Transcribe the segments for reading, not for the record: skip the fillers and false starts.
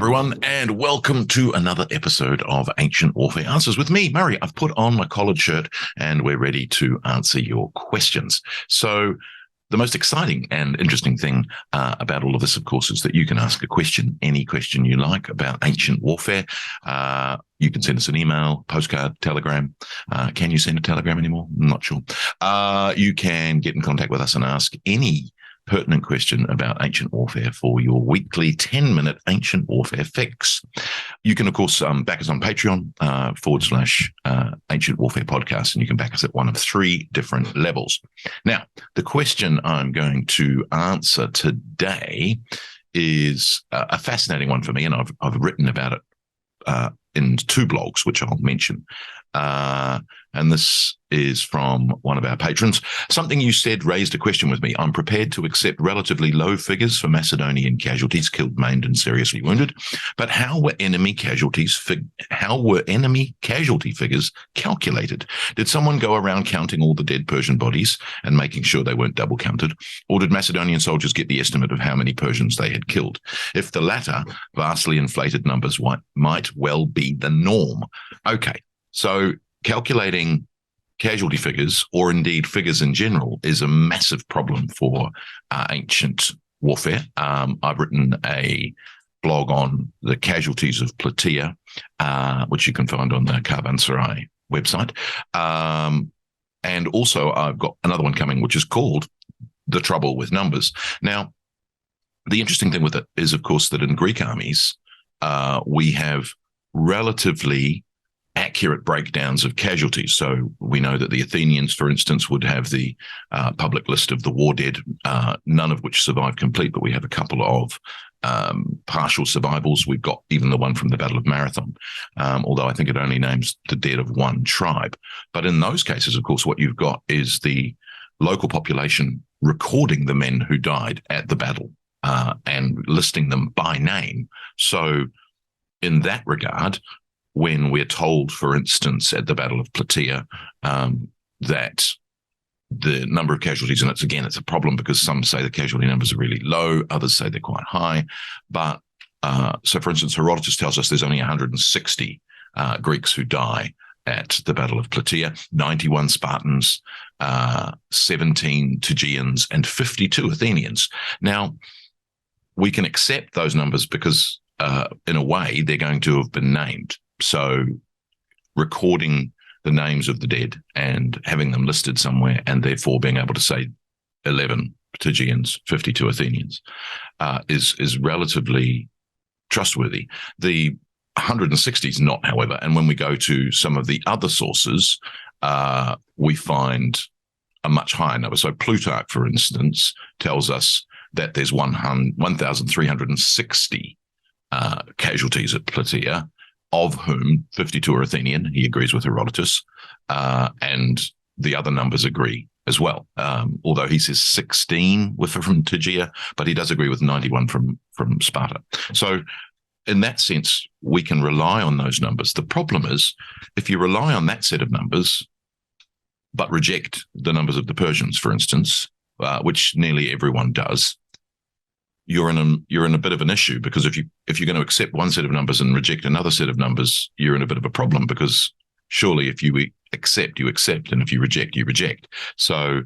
everyone, and welcome to another episode of Ancient Warfare Answers with me, Murray. I've put on my collared shirt and we're ready to answer your questions. So the most exciting and interesting thing about all of this, of course, is that you can ask a question, any question you like about ancient warfare. You can send us an email, postcard, telegram. Can you send a telegram anymore? I'm not sure. You can get in contact with us and ask any pertinent question about ancient warfare for your weekly 10-minute ancient warfare fix. You can, of course, back us on Patreon / ancient warfare podcast, and you can back us at one of three different levels. Now, the question I'm going to answer today is a fascinating one for me, and I've written about it in two blogs, which I'll mention. And this is from one of our patrons. Something you said raised a question with me. I'm prepared to accept relatively low figures for Macedonian casualties, killed, maimed, and seriously wounded. But how were enemy casualty figures calculated? Did someone go around counting all the dead Persian bodies and making sure they weren't double counted? Or did Macedonian soldiers get the estimate of how many Persians they had killed? If the latter, vastly inflated numbers might well be the norm. Okay, so calculating casualty figures, or indeed figures in general, is a massive problem for ancient warfare. I've written a blog on the casualties of Platia, which you can find on the Caravanserai website. And also I've got another one coming, which is called The Trouble with Numbers. Now, the interesting thing with it is, of course, that in Greek armies, we have relatively accurate breakdowns of casualties. So we know that the Athenians, for instance, would have the public list of the war dead, none of which survived complete, but we have a couple of partial survivals. We've got even the one from the Battle of Marathon, although I think it only names the dead of one tribe. But in those cases, of course, what you've got is the local population recording the men who died at the battle and listing them by name. So in that regard, when we're told, for instance, at the Battle of Platia, that the number of casualties, and it's a problem because some say the casualty numbers are really low, others say they're quite high. But so, for instance, Herodotus tells us there's only 160 Greeks who die at the Battle of Platia, 91 Spartans, 17 Tegeans, and 52 Athenians. Now, we can accept those numbers because, in a way, they're going to have been named. So recording the names of the dead and having them listed somewhere, and therefore being able to say 11 Tegeans, 52 Athenians, is relatively trustworthy. The 160 is not, however, and when we go to some of the other sources, we find a much higher number. So Plutarch, for instance, tells us that there's 1,360 casualties at Platia, of whom 52 are Athenian. He agrees with Herodotus, and the other numbers agree as well. Although he says 16 from Tegea, but he does agree with 91 from Sparta. So in that sense, we can rely on those numbers. The problem is, if you rely on that set of numbers, but reject the numbers of the Persians, for instance, which nearly everyone does, you're in a bit of an issue, because if you're going to accept one set of numbers and reject another set of numbers, you're in a bit of a problem, because surely if you accept, you accept, and if you reject, you reject. So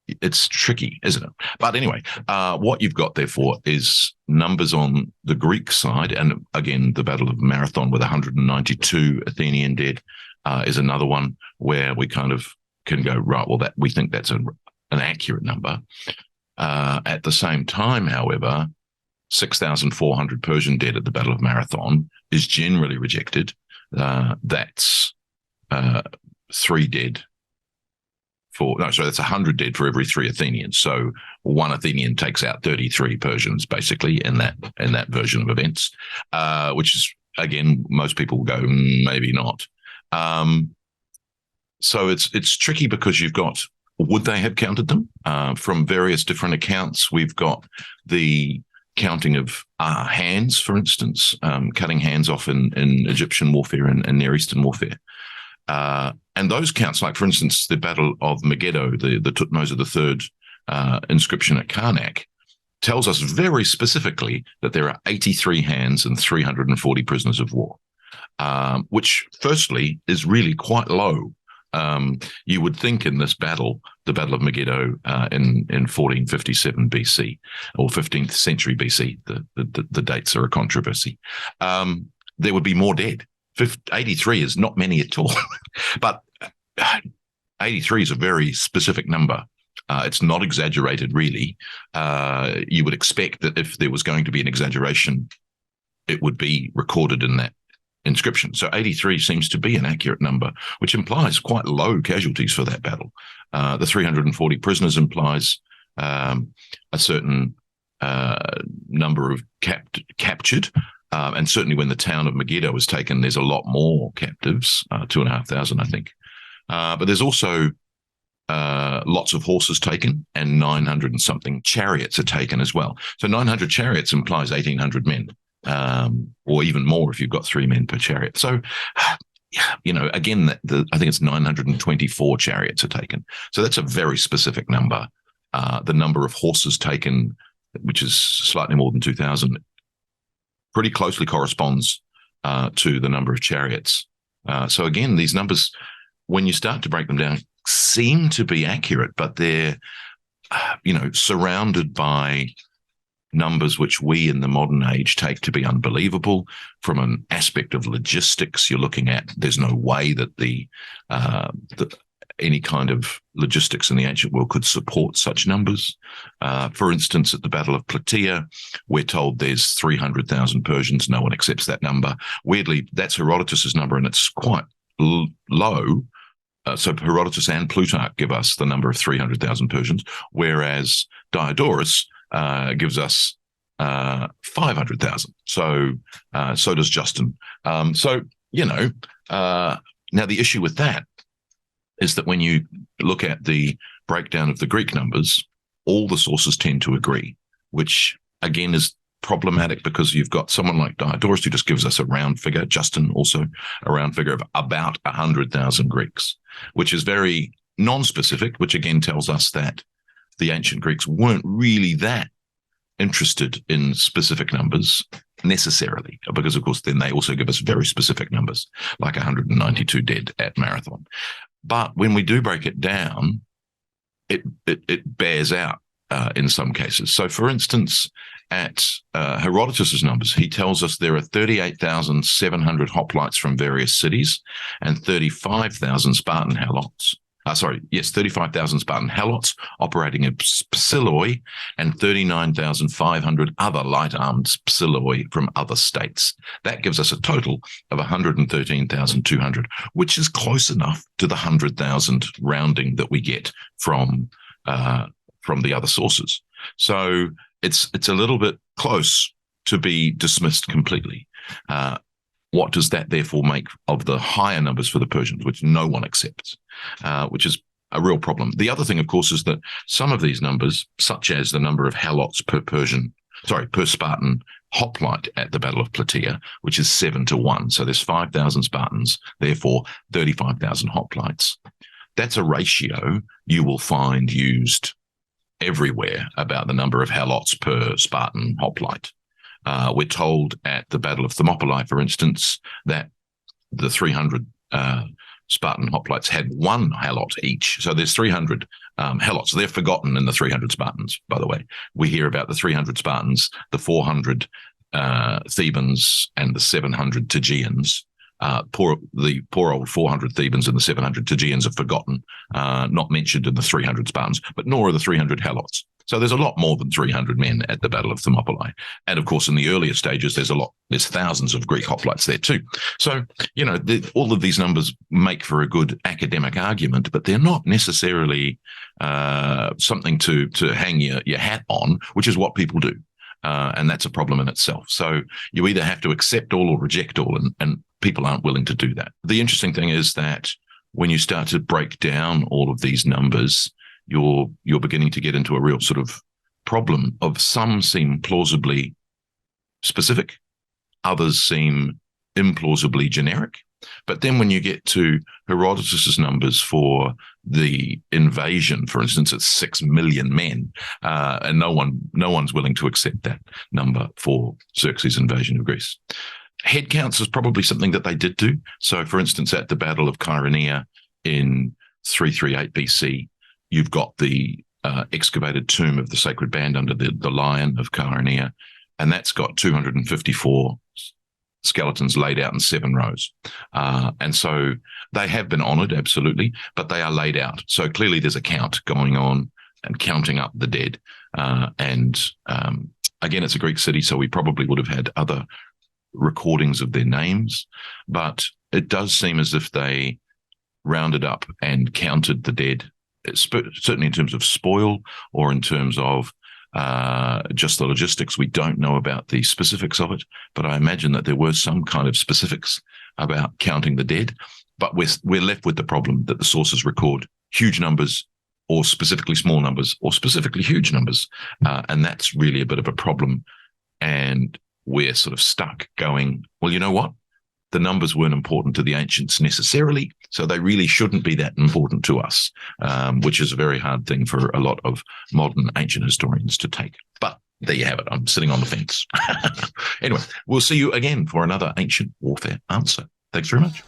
it's tricky, isn't it? But anyway, what you've got therefore is numbers on the Greek side, and again, the Battle of Marathon with 192 Athenian dead is another one where we kind of can go, right, well, that we think that's an accurate number. At the same time, however, 6,400 Persian dead at the Battle of Marathon is generally rejected. That's 3 dead that's 100 dead for every 3 Athenians. So one Athenian takes out 33 Persians, basically, in that version of events, which is, again, most people go, maybe not. So it's tricky, because you've got, would they have counted them? From various different accounts, we've got the counting of hands, for instance, cutting hands off in Egyptian warfare and Near Eastern warfare. And those counts, like, for instance, the Battle of Megiddo, the Tutmosis III inscription at Karnak, tells us very specifically that there are 83 hands and 340 prisoners of war, which firstly is really quite low. You would think in this battle, the Battle of Megiddo in 1457 BC or 15th century BC, the dates are a controversy, there would be more dead. 83 is not many at all, but 83 is a very specific number. It's not exaggerated, really. You would expect that if there was going to be an exaggeration, it would be recorded in that inscription. So 83 seems to be an accurate number, which implies quite low casualties for that battle. The 340 prisoners implies a certain number of captured. And certainly when the town of Megiddo was taken, there's a lot more captives, 2,500, I think. But there's also lots of horses taken, and 900 and something chariots are taken as well. So 900 chariots implies 1,800 men, or even more if you've got 3 men per chariot. So, again, I think it's 924 chariots are taken. So that's a very specific number. The number of horses taken, which is slightly more than 2,000, pretty closely corresponds to the number of chariots. So again, these numbers, when you start to break them down, seem to be accurate, but they're, surrounded by numbers which we in the modern age take to be unbelievable. From an aspect of logistics, you're looking at, there's no way that any kind of logistics in the ancient world could support such numbers. For instance, at the Battle of Platia, we're told there's 300,000 Persians. No one accepts that number. Weirdly, that's Herodotus's number, and it's quite low. So Herodotus and Plutarch give us the number of 300,000 Persians, whereas Diodorus gives us 500,000. So does Justin. Now the issue with that is that when you look at the breakdown of the Greek numbers, all the sources tend to agree, which again is problematic because you've got someone like Diodorus who just gives us a round figure, Justin also a round figure of about 100,000 Greeks, which is very non-specific, which again tells us that the ancient Greeks weren't really that interested in specific numbers necessarily, because of course then they also give us very specific numbers, like 192 dead at Marathon. But when we do break it down, it bears out in some cases. So for instance, at Herodotus's numbers, he tells us there are 38,700 hoplites from various cities and 35,000 Spartan helots. 35,000 Spartan helots operating in Psiloi and 39,500 other light-armed Psiloi from other states. That gives us a total of 113,200, which is close enough to the 100,000 rounding that we get from the other sources. So it's a little bit close to be dismissed completely. What does that therefore make of the higher numbers for the Persians, which no one accepts, which is a real problem? The other thing, of course, is that some of these numbers, such as the number of helots per Spartan hoplite at the Battle of Platia, which is 7-1. So there's 5,000 Spartans, therefore 35,000 hoplites. That's a ratio you will find used everywhere about the number of helots per Spartan hoplite. We're told at the Battle of Thermopylae, for instance, that the 300 Spartan hoplites had 1 helot each. So there's 300 helots. They're forgotten in the 300 Spartans, by the way. We hear about the 300 Spartans, the 400 Thebans, and the 700 Tegeans. The poor old 400 Thebans and the 700 Tegeans are forgotten, not mentioned in the 300 Spartans, but nor are the 300 helots. So there's a lot more than 300 men at the Battle of Thermopylae. And of course, in the earlier stages, there's thousands of Greek hoplites there too. So, all of these numbers make for a good academic argument, but they're not necessarily something to hang your hat on, which is what people do. And that's a problem in itself. So you either have to accept all or reject all, and people aren't willing to do that. The interesting thing is that when you start to break down all of these numbers, you're beginning to get into a real sort of problem of some seem plausibly specific, others seem implausibly generic, But then when you get to Herodotus's numbers for the invasion, for instance, it's 6 million men, and no one's willing to accept that number for Xerxes' invasion of Greece. Head counts is probably something that they did do. So, for instance, at the Battle of Chaeronea in 338 BC, you've got the excavated tomb of the sacred band under the lion of Chaeronea, and that's got 254 skeletons laid out in 7 rows. And so they have been honoured, absolutely, but they are laid out. So clearly there's a count going on and counting up the dead. And again, it's a Greek city, so we probably would have had other recordings of their names, but it does seem as if they rounded up and counted the dead, certainly in terms of spoil or in terms of just the logistics. We don't know about the specifics of it, but I imagine that there were some kind of specifics about counting the dead. But we're left with the problem that the sources record huge numbers, or specifically small numbers, or specifically huge numbers, and that's really a bit of a problem. And we're sort of stuck going, well, you know what? The numbers weren't important to the ancients necessarily, so they really shouldn't be that important to us, which is a very hard thing for a lot of modern ancient historians to take. But there you have it. I'm sitting on the fence. Anyway, we'll see you again for another Ancient Warfare Answer. Thanks very much.